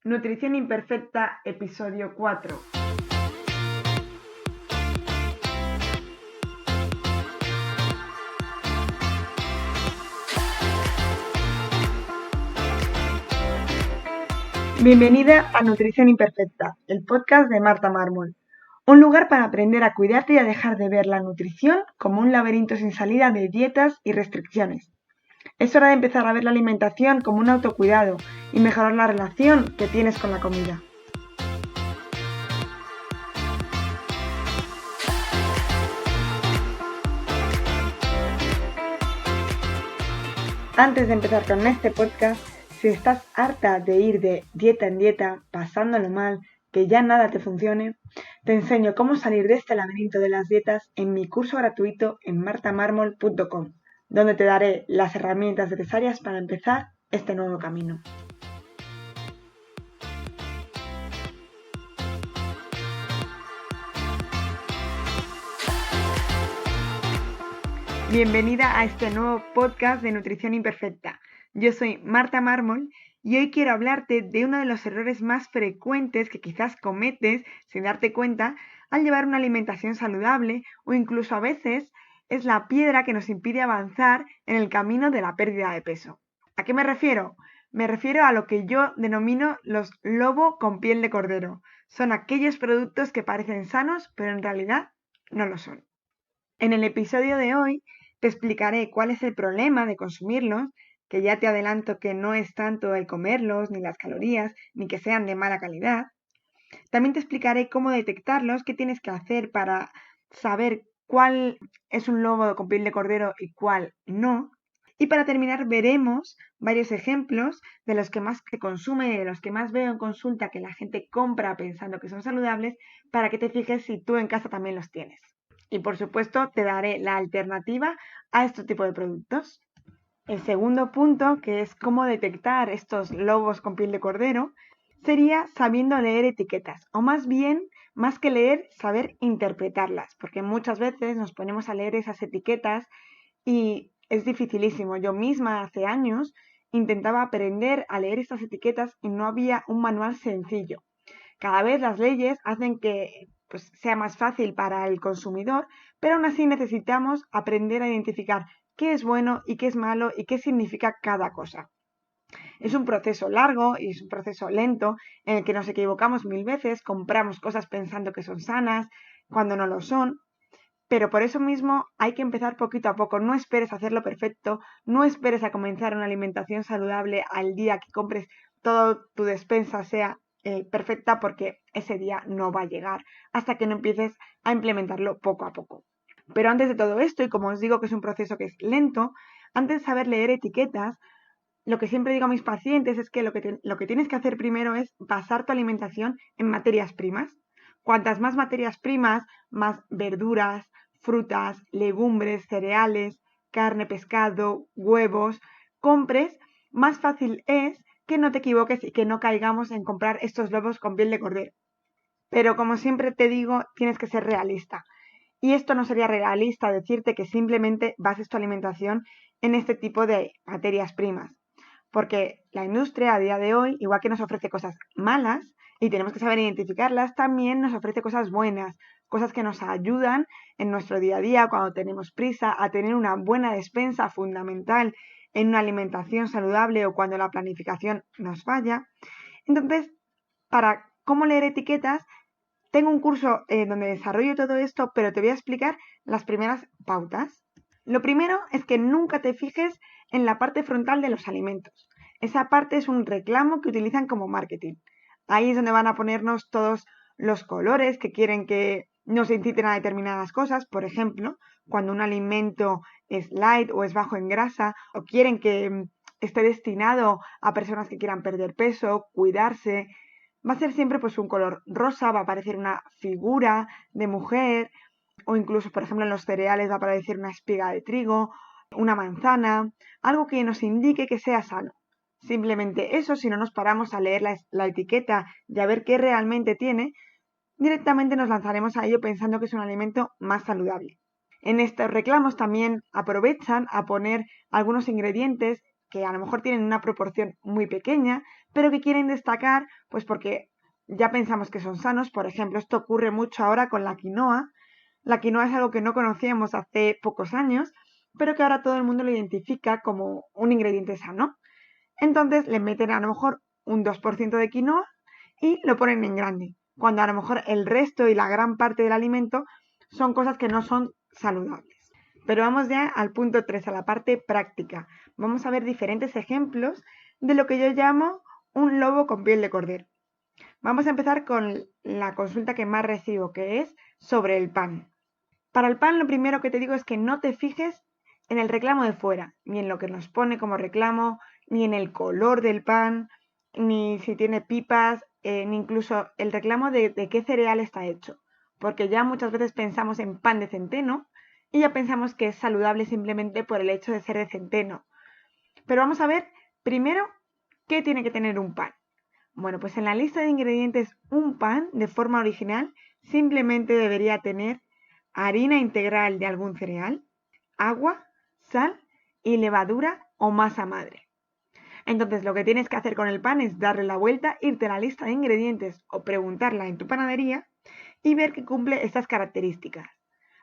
Nutrición Imperfecta, episodio 4. Bienvenida a Nutrición Imperfecta, el podcast de Marta Mármol. Un lugar para aprender a cuidarte y a dejar de ver la nutrición como un laberinto sin salida de dietas y restricciones. Es hora de empezar a ver la alimentación como un autocuidado y mejorar la relación que tienes con la comida. Antes de empezar con este podcast, si estás harta de ir de dieta en dieta, pasándolo mal, que ya nada te funcione, te enseño cómo salir de este laberinto de las dietas en mi curso gratuito en martamarmol.com, donde te daré las herramientas necesarias para empezar este nuevo camino. Bienvenida a este nuevo podcast de Nutrición Imperfecta. Yo soy Marta Mármol y hoy quiero hablarte de uno de los errores más frecuentes que quizás cometes sin darte cuenta al llevar una alimentación saludable o incluso a veces es la piedra que nos impide avanzar en el camino de la pérdida de peso. ¿A qué me refiero? Me refiero a lo que yo denomino los lobo con piel de cordero. Son aquellos productos que parecen sanos pero en realidad no lo son. En el episodio de hoy te explicaré cuál es el problema de consumirlos, que ya te adelanto que no es tanto el comerlos, ni las calorías, ni que sean de mala calidad. También te explicaré cómo detectarlos, qué tienes que hacer para saber cuál es un lobo con piel de cordero y cuál no. Y para terminar veremos varios ejemplos de los que más se consumen y de los que más veo en consulta que la gente compra pensando que son saludables, para que te fijes si tú en casa también los tienes. Y por supuesto te daré la alternativa a este tipo de productos. El segundo punto, que es cómo detectar estos lobos con piel de cordero, sería sabiendo leer etiquetas, o más bien, más que leer, saber interpretarlas, porque muchas veces nos ponemos a leer esas etiquetas y es dificilísimo. Yo misma hace años intentaba aprender a leer estas etiquetas y no había un manual sencillo. Cada vez las leyes hacen que sea más fácil para el consumidor, pero aún así necesitamos aprender a identificar qué es bueno y qué es malo y qué significa cada cosa. Es un proceso largo y es un proceso lento en el que nos equivocamos 1000 veces, compramos cosas pensando que son sanas cuando no lo son, pero por eso mismo hay que empezar poquito a poco. No esperes a hacerlo perfecto, no esperes a comenzar una alimentación saludable al día que compres toda tu despensa sea perfecta, porque ese día no va a llegar hasta que no empieces a implementarlo poco a poco. Pero antes de todo esto, y como os digo que es un proceso que es lento, antes de saber leer etiquetas, lo que siempre digo a mis pacientes es que lo que tienes que hacer primero es basar tu alimentación en materias primas. Cuantas más materias primas, más verduras, frutas, legumbres, cereales, carne, pescado, huevos, compres, más fácil es que no te equivoques y que no caigamos en comprar estos lobos con piel de cordero. Pero como siempre te digo, tienes que ser realista. Y esto no sería realista decirte que simplemente bases tu alimentación en este tipo de materias primas. Porque la industria a día de hoy, igual que nos ofrece cosas malas y tenemos que saber identificarlas, también nos ofrece cosas buenas, cosas que nos ayudan en nuestro día a día cuando tenemos prisa a tener una buena despensa fundamental en una alimentación saludable o cuando la planificación nos falla. Entonces, para cómo leer etiquetas, tengo un curso donde desarrollo todo esto, pero te voy a explicar las primeras pautas. Lo primero es que nunca te fijes en la parte frontal de los alimentos. Esa parte es un reclamo que utilizan como marketing. Ahí es donde van a ponernos todos los colores que quieren que nos inciten a determinadas cosas. Por ejemplo, cuando un alimento es light o es bajo en grasa, o quieren que esté destinado a personas que quieran perder peso, cuidarse, va a ser siempre pues un color rosa, va a aparecer una figura de mujer, o incluso, por ejemplo, en los cereales va a aparecer una espiga de trigo, una manzana, algo que nos indique que sea sano. Simplemente eso, si no nos paramos a leer la etiqueta y a ver qué realmente tiene, directamente nos lanzaremos a ello pensando que es un alimento más saludable. En estos reclamos también aprovechan a poner algunos ingredientes que a lo mejor tienen una proporción muy pequeña, pero que quieren destacar, pues porque ya pensamos que son sanos. Por ejemplo, esto ocurre mucho ahora con la quinoa. La quinoa es algo que no conocíamos hace pocos años, pero que ahora todo el mundo lo identifica como un ingrediente sano. Entonces le meten a lo mejor un 2% de quinoa y lo ponen en grande, cuando a lo mejor el resto y la gran parte del alimento son cosas que no son saludables. Pero vamos ya al punto 3, a la parte práctica. Vamos a ver diferentes ejemplos de lo que yo llamo un lobo con piel de cordero. Vamos a empezar con la consulta que más recibo, que es sobre el pan. Para el pan, lo primero que te digo es que no te fijes en el reclamo de fuera, ni en lo que nos pone como reclamo, ni en el color del pan, ni si tiene pipas, ni incluso el reclamo de qué cereal está hecho. Porque ya muchas veces pensamos en pan de centeno y ya pensamos que es saludable simplemente por el hecho de ser de centeno. Pero vamos a ver primero qué tiene que tener un pan. Bueno, pues en la lista de ingredientes un pan de forma original simplemente debería tener harina integral de algún cereal, agua, sal y levadura o masa madre. Entonces lo que tienes que hacer con el pan es darle la vuelta, irte a la lista de ingredientes o preguntarla en tu panadería y ver que cumple estas características.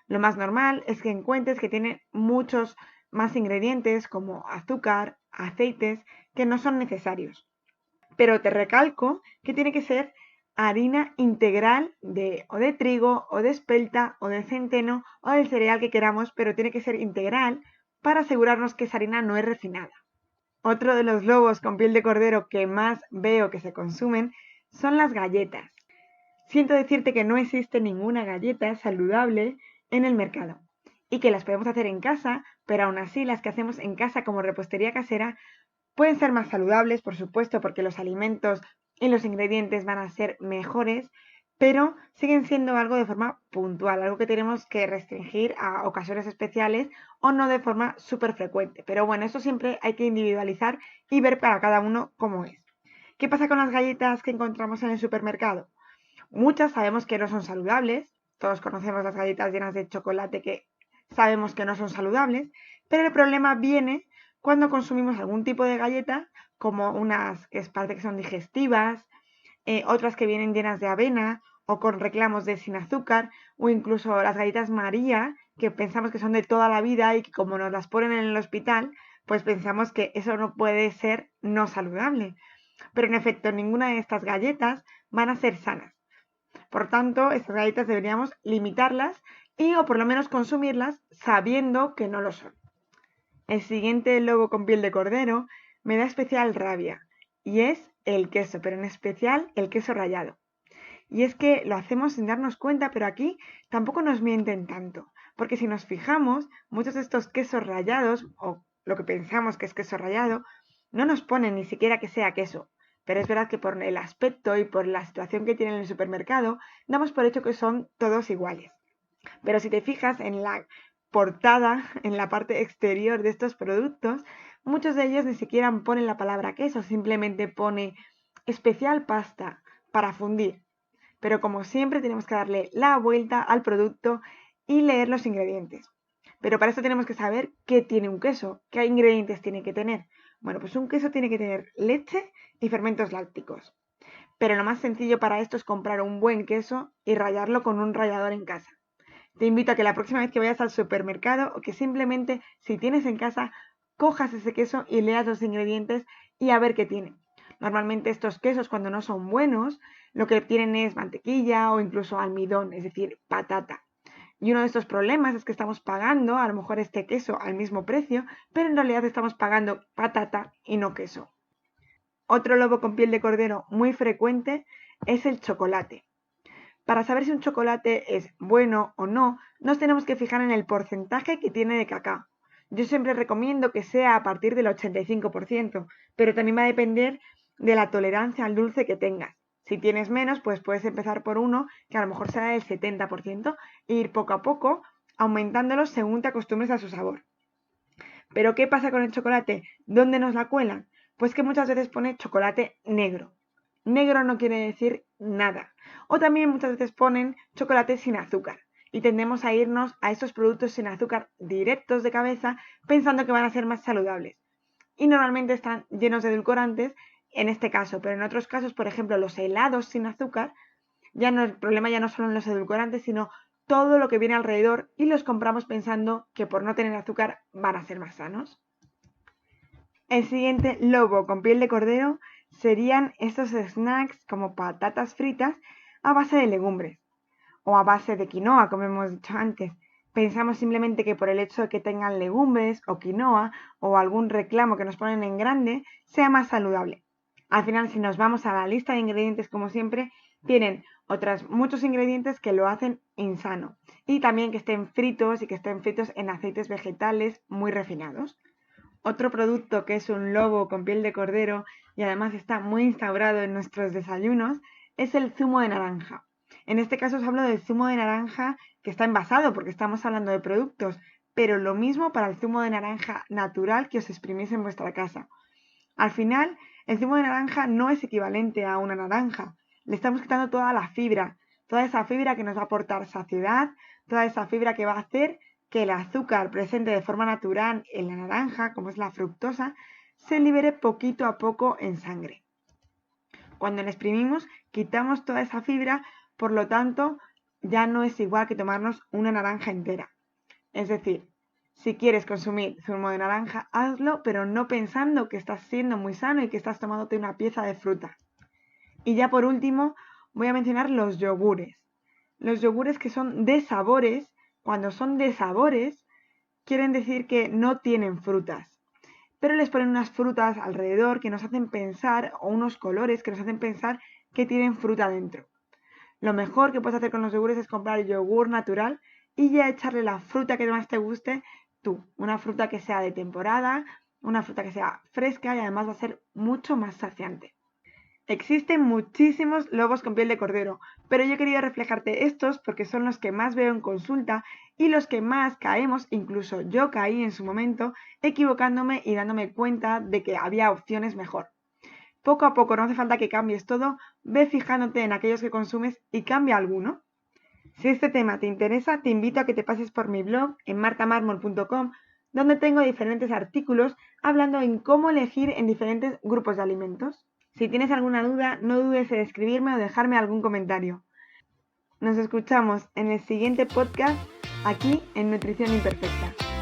Lo más normal es que encuentres que tiene muchos más ingredientes como azúcar, aceites, que no son necesarios. Pero te recalco que tiene que ser harina integral o de trigo, o de espelta, o de centeno, o del cereal que queramos, pero tiene que ser integral para asegurarnos que esa harina no es refinada. Otro de los lobos con piel de cordero que más veo que se consumen son las galletas. Siento decirte que no existe ninguna galleta saludable en el mercado y que las podemos hacer en casa, pero aún así las que hacemos en casa como repostería casera pueden ser más saludables, por supuesto, porque los alimentos y los ingredientes van a ser mejores, pero siguen siendo algo de forma puntual, algo que tenemos que restringir a ocasiones especiales o no de forma súper frecuente. Pero bueno, eso siempre hay que individualizar y ver para cada uno cómo es. ¿Qué pasa con las galletas que encontramos en el supermercado? Muchas sabemos que no son saludables, todos conocemos las galletas llenas de chocolate que sabemos que no son saludables, pero el problema viene cuando consumimos algún tipo de galleta, como unas que parece que son digestivas, otras que vienen llenas de avena o con reclamos de sin azúcar, o incluso las galletas María, que pensamos que son de toda la vida y que como nos las ponen en el hospital, pues pensamos que eso no puede ser no saludable. Pero en efecto, ninguna de estas galletas van a ser sanas. Por tanto, estas galletas deberíamos limitarlas y o por lo menos consumirlas sabiendo que no lo son. El siguiente lobo con piel de cordero me da especial rabia y es el queso, pero en especial el queso rallado. Y es que lo hacemos sin darnos cuenta, pero aquí tampoco nos mienten tanto, porque si nos fijamos, muchos de estos quesos rallados, o lo que pensamos que es queso rallado, no nos ponen ni siquiera que sea queso. Pero es verdad que por el aspecto y por la situación que tienen en el supermercado, damos por hecho que son todos iguales. Pero si te fijas en la portada, en la parte exterior de estos productos, muchos de ellos ni siquiera ponen la palabra queso, simplemente pone especial pasta para fundir. Pero como siempre tenemos que darle la vuelta al producto y leer los ingredientes. Pero para eso tenemos que saber qué tiene un queso, qué ingredientes tiene que tener. Bueno, pues un queso tiene que tener leche y fermentos lácticos. Pero lo más sencillo para esto es comprar un buen queso y rallarlo con un rallador en casa. Te invito a que la próxima vez que vayas al supermercado o que simplemente si tienes en casa, cojas ese queso y leas los ingredientes y a ver qué tiene. Normalmente estos quesos cuando no son buenos, lo que tienen es mantequilla o incluso almidón, es decir, patata. Y uno de estos problemas es que estamos pagando a lo mejor este queso al mismo precio, pero en realidad estamos pagando patata y no queso. Otro lobo con piel de cordero muy frecuente es el chocolate. Para saber si un chocolate es bueno o no, nos tenemos que fijar en el porcentaje que tiene de cacao. Yo siempre recomiendo que sea a partir del 85%, pero también va a depender de la tolerancia al dulce que tengas. Si tienes menos, pues puedes empezar por uno que a lo mejor será del 70% e ir poco a poco aumentándolo según te acostumbres a su sabor. Pero ¿qué pasa con el chocolate? ¿Dónde nos la cuelan? Pues que muchas veces pone chocolate negro. Negro no quiere decir nada. O también muchas veces ponen chocolate sin azúcar. Y tendemos a irnos a estos productos sin azúcar directos de cabeza pensando que van a ser más saludables. y normalmente están llenos de edulcorantes en este caso, pero en otros casos, por ejemplo, los helados sin azúcar, el problema ya no son los edulcorantes, sino todo lo que viene alrededor y los compramos pensando que por no tener azúcar van a ser más sanos. El siguiente lobo con piel de cordero serían estos snacks como patatas fritas a base de legumbres o a base de quinoa, como hemos dicho antes. Pensamos simplemente que por el hecho de que tengan legumbres o quinoa o algún reclamo que nos ponen en grande, sea más saludable. Al final, si nos vamos a la lista de ingredientes, como siempre, tienen muchos ingredientes que lo hacen insano. Y también que estén fritos y que estén fritos en aceites vegetales muy refinados. Otro producto que es un lobo con piel de cordero y además está muy instaurado en nuestros desayunos es el zumo de naranja. En este caso os hablo del zumo de naranja que está envasado porque estamos hablando de productos, pero lo mismo para el zumo de naranja natural que os exprimís en vuestra casa. Al final, el zumo de naranja no es equivalente a una naranja. Le estamos quitando toda esa fibra que nos va a aportar saciedad, toda esa fibra que va a hacer que el azúcar presente de forma natural en la naranja, como es la fructosa, se libere poquito a poco en sangre. Cuando la exprimimos, quitamos toda esa fibra, por lo tanto, ya no es igual que tomarnos una naranja entera. Es decir, si quieres consumir zumo de naranja, hazlo, pero no pensando que estás siendo muy sano y que estás tomándote una pieza de fruta. Y ya por último, voy a mencionar los yogures. Los yogures que son de sabores, cuando son de sabores, quieren decir que no tienen frutas, pero les ponen unas frutas alrededor que nos hacen pensar, o unos colores que nos hacen pensar que tienen fruta dentro. Lo mejor que puedes hacer con los yogures es comprar el yogur natural y ya echarle la fruta que más te guste tú. Una fruta que sea de temporada, una fruta que sea fresca y además va a ser mucho más saciante. Existen muchísimos lobos con piel de cordero, pero yo he querido reflejarte estos porque son los que más veo en consulta y los que más caemos, incluso yo caí en su momento, equivocándome y dándome cuenta de que había opciones mejor. Poco a poco, no hace falta que cambies todo, ve fijándote en aquellos que consumes y cambia alguno. Si este tema te interesa, te invito a que te pases por mi blog en martamarmol.com, donde tengo diferentes artículos hablando en cómo elegir en diferentes grupos de alimentos. Si tienes alguna duda, no dudes en escribirme o dejarme algún comentario. Nos escuchamos en el siguiente podcast aquí en Nutrición Imperfecta.